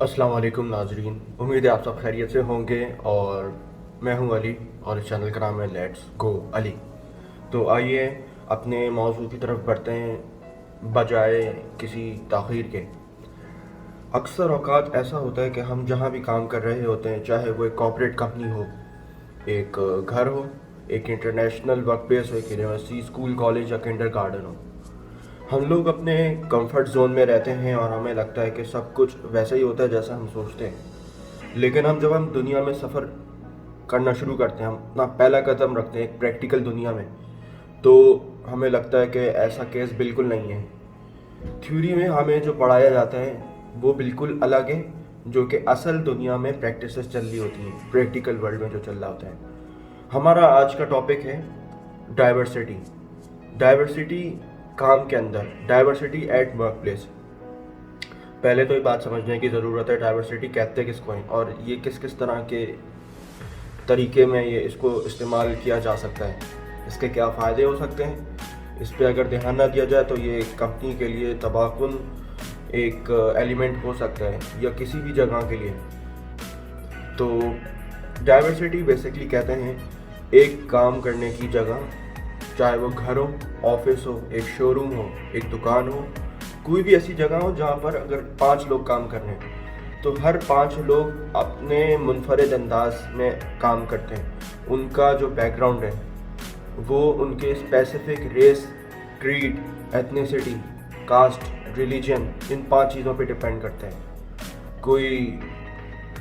अस्सलाम वालेकुम नाजरीन, उम्मीद है आप सब खैरियत से होंगे। और मैं हूं अली और इस चैनल का नाम है लेट्स गो अली। तो आइए अपने मौजू की तरफ बढ़ते हैं बजाय किसी ताख़ीर के। अक्सर औक़ात ऐसा होता है कि हम जहां भी काम कर रहे होते हैं, चाहे वो एक कॉर्पोरेट कंपनी हो, एक घर हो, एक इंटरनेशनल वर्क प्लेस हो, एक यूनिवर्सिटी, स्कूल, कॉलेज या किंडरगार्टन हो, हम लोग अपने कंफर्ट जोन में रहते हैं और हमें लगता है कि सब कुछ वैसा ही होता है जैसा हम सोचते हैं। लेकिन जब हम दुनिया में सफ़र करना शुरू करते हैं, हम अपना पहला कदम रखते हैं एक प्रैक्टिकल दुनिया में, तो हमें लगता है कि ऐसा केस बिल्कुल नहीं है। थ्योरी में हमें जो पढ़ाया जाता है वो बिल्कुल अलग है, जो कि असल दुनिया में प्रैक्टिसेस चल रही होती हैं, प्रैक्टिकल वर्ल्ड में जो चल रहा होता है। हमारा आज का टॉपिक है डाइवर्सिटी। डाइवर्सिटी काम के अंदर, डाइवर्सिटी एट वर्क प्लेस। पहले तो ये बात समझने की ज़रूरत है डाइवर्सिटी कहते किसको हैं और ये किस किस तरह के तरीके में ये इसको इस्तेमाल किया जा सकता है, इसके क्या फ़ायदे हो सकते हैं। इस पर अगर ध्यान ना दिया जाए तो ये कंपनी के लिए तबाहकुन एक एलिमेंट हो सकता है या किसी भी जगह के लिए। तो डाइवर्सिटी बेसिकली कहते हैं एक काम करने की जगह, चाहे वो घर हो, ऑफिस हो, एक शोरूम हो, एक दुकान हो, कोई भी ऐसी जगह हो जहाँ पर अगर 5 लोग काम कर रहे हैं तो हर 5 लोग अपने मुनफरद अंदाज में काम करते हैं। उनका जो बैकग्राउंड है वो उनके specific race, creed, ethnicity, caste, religion, इन 5 चीज़ों पे डिपेंड करते हैं। कोई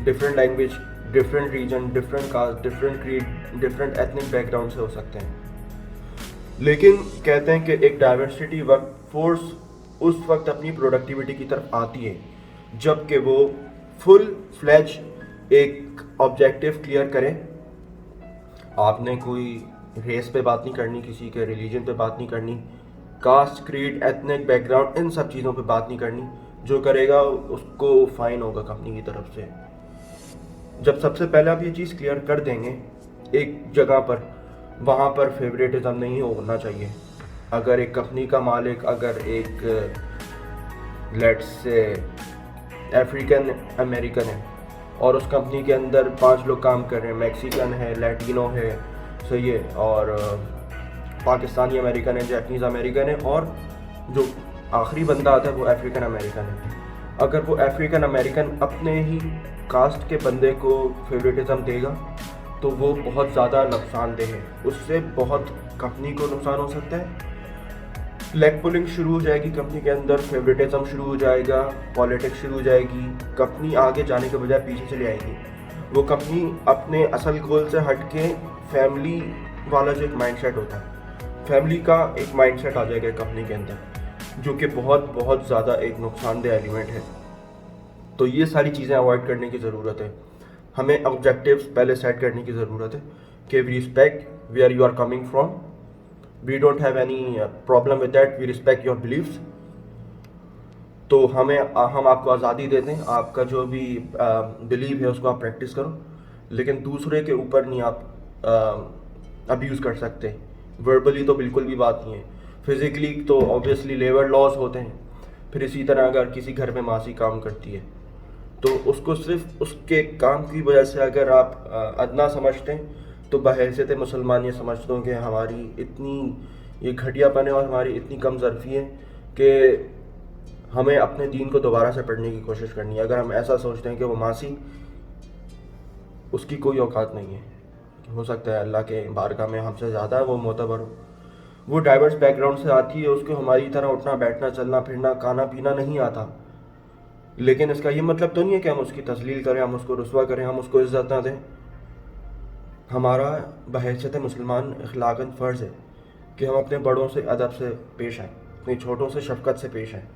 different language, different region, different caste, different creed, different ethnic background से हो सकते हैं। लेकिन कहते हैं कि एक डाइवर्सिटी वर्क फोर्स उस वक्त अपनी प्रोडक्टिविटी की तरफ आती है जबकि वो फुल फ्लैज एक ऑब्जेक्टिव क्लियर करे। आपने कोई रेस पे बात नहीं करनी, किसी के रिलीजन पे बात नहीं करनी, कास्ट, क्रीड, एथनिक बैकग्राउंड, इन सब चीज़ों पे बात नहीं करनी। जो करेगा उसको फाइन होगा कंपनी की तरफ से। जब सबसे पहले आप ये चीज़ क्लियर कर देंगे एक जगह पर, वहाँ पर फेवरेटिज्म नहीं होना चाहिए। अगर एक कंपनी का मालिक अगर एक लेट्स से अफ्रीकन अमेरिकन है और उस कंपनी के अंदर 5 लोग काम कर रहे हैं, मैक्सिकन है, लैटिनो है, सही है, और पाकिस्तानी अमेरिकन है, जापानीज़ अमेरिकन है, और जो आखिरी बंदा आता है वो अफ्रीकन अमेरिकन है। अगर वो अफ्रीकन अमेरिकन अपने ही कास्ट के बंदे को फेवरेटिज्म देगा तो वो बहुत ज़्यादा नुकसानदेह है, उससे बहुत कंपनी को नुकसान हो सकता है। लेग पुलिंग शुरू हो जाएगी कंपनी के अंदर, फेवरेटिज्म शुरू हो जाएगा, पॉलिटिक्स शुरू हो जाएगी, कंपनी आगे जाने के बजाय पीछे चली आएगी। वो कंपनी अपने असल गोल से हट के फैमिली वाला जो एक माइंडसेट होता है, फैमिली का एक माइंडसेट आ जाएगा कंपनी के अंदर, जो कि बहुत बहुत ज़्यादा एक नुकसानदेह एलिमेंट है। तो ये सारी चीज़ें अवॉइड करने की ज़रूरत है। हमें ऑब्जेक्टिव्स पहले सेट करने की ज़रूरत है कि we respect where you are coming from, we don't have any problem with that, we respect your believes. तो हम आपको आज़ादी देते हैं, आपका जो भी बिलीव है उसको आप प्रैक्टिस करो, लेकिन दूसरे के ऊपर नहीं आप अब्यूज़ कर सकते। वर्बली तो बिल्कुल भी बात नहीं है, फिज़िकली तो ऑब्वियसली लेबर लॉज होते हैं। फिर इसी तरह अगर किसी घर में मासी काम करती है तो उसको सिर्फ उसके काम की वजह से अगर आप अदना समझते हैं तो बहैसियत मुसलमान ये समझते हो कि हमारी इतनी ये घटियापन है और हमारी इतनी कम ज़र्फ़ी है कि हमें अपने दीन को दोबारा से पढ़ने की कोशिश करनी है। अगर हम ऐसा सोचते हैं कि वो मासी, उसकी कोई औकात नहीं है, हो सकता है अल्लाह के बारगाह में हमसे ज़्यादा वो मोतबर हो, वो डाइवर्स बैकग्राउंड से आती है, उसको हमारी तरह उठना बैठना चलना फिरना खाना पीना नहीं आता। लेकिन इसका ये मतलब तो नहीं है कि हम उसकी तस्लील करें, हम उसको रुस्वा करें, हम उसको इज़्ज़त ना दें। हमारा बहैसियत मुसलमान अखलाकन फ़र्ज़ है कि हम अपने बड़ों से अदब से पेश आएँ, अपने छोटों से शफ़क़त से पेश आएँ।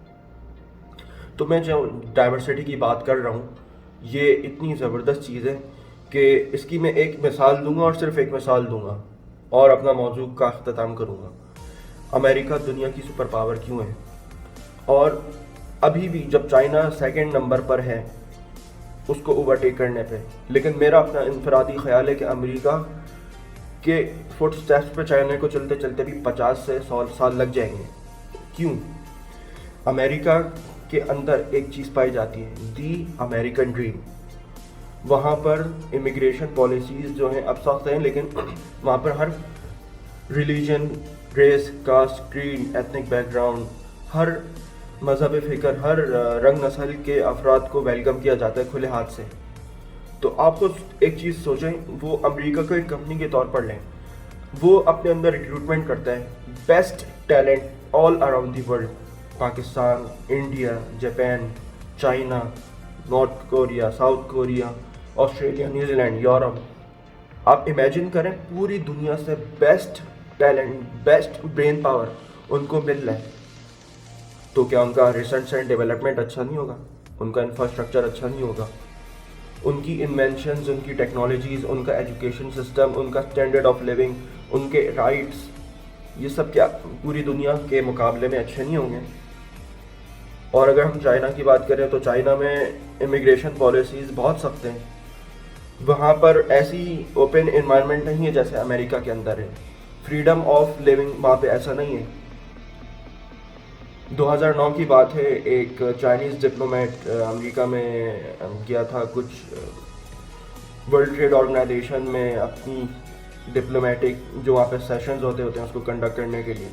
तो मैं जो डाइवर्सिटी की बात कर रहा हूँ, ये इतनी ज़बरदस्त चीज़ है कि इसकी मैं एक मिसाल दूँगा और सिर्फ़ एक मिसाल दूँगा और अपना मौजू का अख्ताम करूँगा। अमेरिका दुनिया की सुपर पावर क्यों है? और अभी भी जब चाइना सेकंड नंबर पर है उसको ओवरटेक करने पे, लेकिन मेरा अपना इनफरादी ख्याल है कि अमेरिका के फुट स्टेप्स पे चाइना को चलते चलते भी 50 से 100 साल लग जाएंगे। क्यों? अमेरिका کے اندر ایک چیز پائی جاتی ہے، دی امیریکن ڈریم. وہاں پر امیگریشن پالیسیز جو ہیں اب سخت ہیں، لیکن وہاں پر ہر religion, race, caste, creed, ethnic background, ہر مذہب فکر، ہر رنگ نسل کے افراد کو ویلکم کیا جاتا ہے کھلے ہاتھ سے. تو آپ کو ایک چیز سوچیں، وہ امریکہ کو ایک کمپنی کے طور پر لیں، وہ اپنے اندر ریکروٹمنٹ کرتا ہے best talent all around the world. Pakistan, India, Japan, China, north Korea, south Korea, Australia, New Zealand, Europe. آپ امیجن کریں پوری دنیا سے best talent, best brain power ان کو مل رہا ہے. تو کیا ان کا ریسرچ اینڈ ڈیولپمنٹ اچھا نہیں ہوگا؟ ان کا انفراسٹرکچر اچھا نہیں ہوگا؟ ان کی انوینشنز، ان کی ٹیکنالوجیز، ان کا ایجوکیشن سسٹم، ان کا اسٹینڈرڈ آف لیونگ، ان کے رائٹس، یہ سب کیا پوری دنیا کے مقابلے میں اچھے نہیں ہوں گے؟ اور اگر ہم چائنا کی بات کریں تو چائنا میں امیگریشن پالیسیز بہت سخت ہیں. وہاں پر ایسی اوپن انوائرمنٹ نہیں ہے جیسے امریکہ کے اندر ہے. فریڈم آف لیونگ وہاں پہ ایسا نہیں ہے. 2009 کی بات ہے، ایک چائنیز ڈپلومیٹ امریکہ میں گیا تھا کچھ ورلڈ ٹریڈ آرگنائزیشن میں اپنی ڈپلومیٹک جو وہاں پہ سیشنز ہوتے ہیں اس کو کنڈکٹ کرنے کے لیے.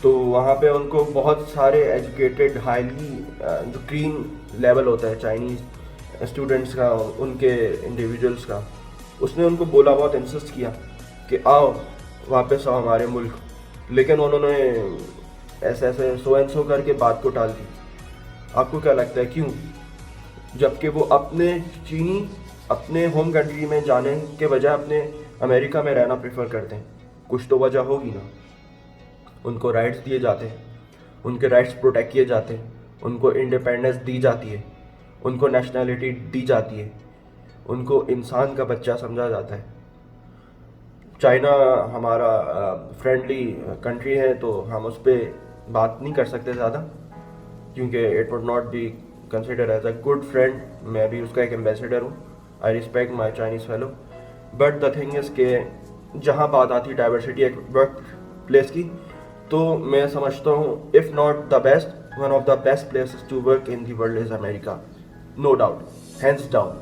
تو وہاں پہ ان کو بہت سارے ایجوکیٹڈ ہائیلی جو کلین لیول ہوتا ہے چائنیز اسٹوڈنٹس کا، ان کے انڈیویجولس کا، اس نے ان کو بولا، بہت انسسٹ کیا کہ آؤ واپس آؤ ہمارے ملک. لیکن انہوں نے ایسے سو اینڈ سو کر کے بات کو ٹال دی. آپ کو کیا لگتا ہے کیوں؟ جبکہ وہ اپنے چینی اپنے ہوم کنٹری میں جانے کے بجائے اپنے امریکہ میں رہنا پریفر کرتے ہیں. کچھ تو وجہ ہوگی نا. ان کو رائٹس دیے جاتے ہیں، ان کے رائٹس پروٹیکٹ کیے جاتے ہیں، ان کو انڈیپینڈنس دی جاتی ہے، ان کو نیشنلٹی دی جاتی ہے، ان کو انسان کا بچہ سمجھا جاتا ہے. چائنا ہمارا فرینڈلی کنٹری ہے تو ہم اس پہ بات نہیں کر سکتے زیادہ، کیونکہ it would not be consider as a good friend. میں بھی اس کا ایک ایمبیسیڈر ہوں. I respect my Chinese fellow. But the thing is کہ جہاں بات آتی ہے ڈائیورسٹی ایک ورک پلیس کی، تو میں سمجھتا ہوں if not the best, one of the best places to work in the world is America, no doubt, hands down.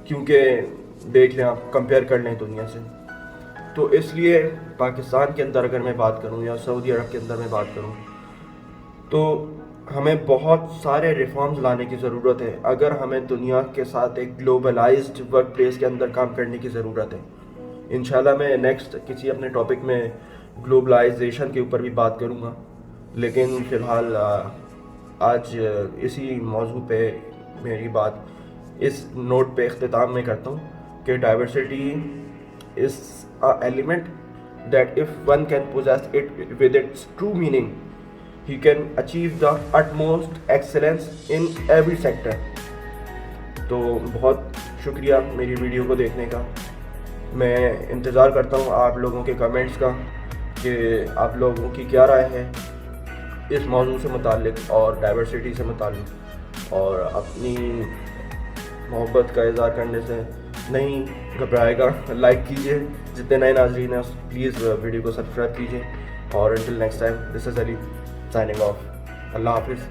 کیونکہ دیکھ لیں آپ، کمپیئر کر لیں دنیا سے. تو اس لیے پاکستان کے اندر اگر میں بات کروں یا سعودی عرب کے اندر میں بات کروں تو ہمیں بہت سارے ریفارمز لانے کی ضرورت ہے اگر ہمیں دنیا کے ساتھ ایک گلوبلائزڈ ورک پلیس کے اندر کام کرنے کی ضرورت ہے. انشاءاللہ میں نیکسٹ کسی اپنے ٹاپک میں گلوبلائزیشن کے اوپر بھی بات کروں گا، لیکن فی الحال آج اسی موضوع پہ میری بات اس نوٹ پہ اختتام میں کرتا ہوں کہ diversity is an element that if one can possess it with its true meaning, he can achieve the utmost excellence in every sector. تو بہت شکریہ میری ویڈیو کو دیکھنے کا. میں انتظار کرتا ہوں آپ لوگوں کے کمنٹس کا کہ آپ لوگوں کی کیا رائے ہے اس موضوع سے متعلق اور ڈائیورسٹی سے متعلق. اور اپنی محبت کا اظہار کرنے سے نہیں گھبرائے گا. لائک کیجیے، جتنے نئے ناظرین ہیں پلیز ویڈیو کو سبسکرائب کیجیے. اور انٹل نیکسٹ ٹائم، دس از علی سائننگ آف. اللہ حافظ.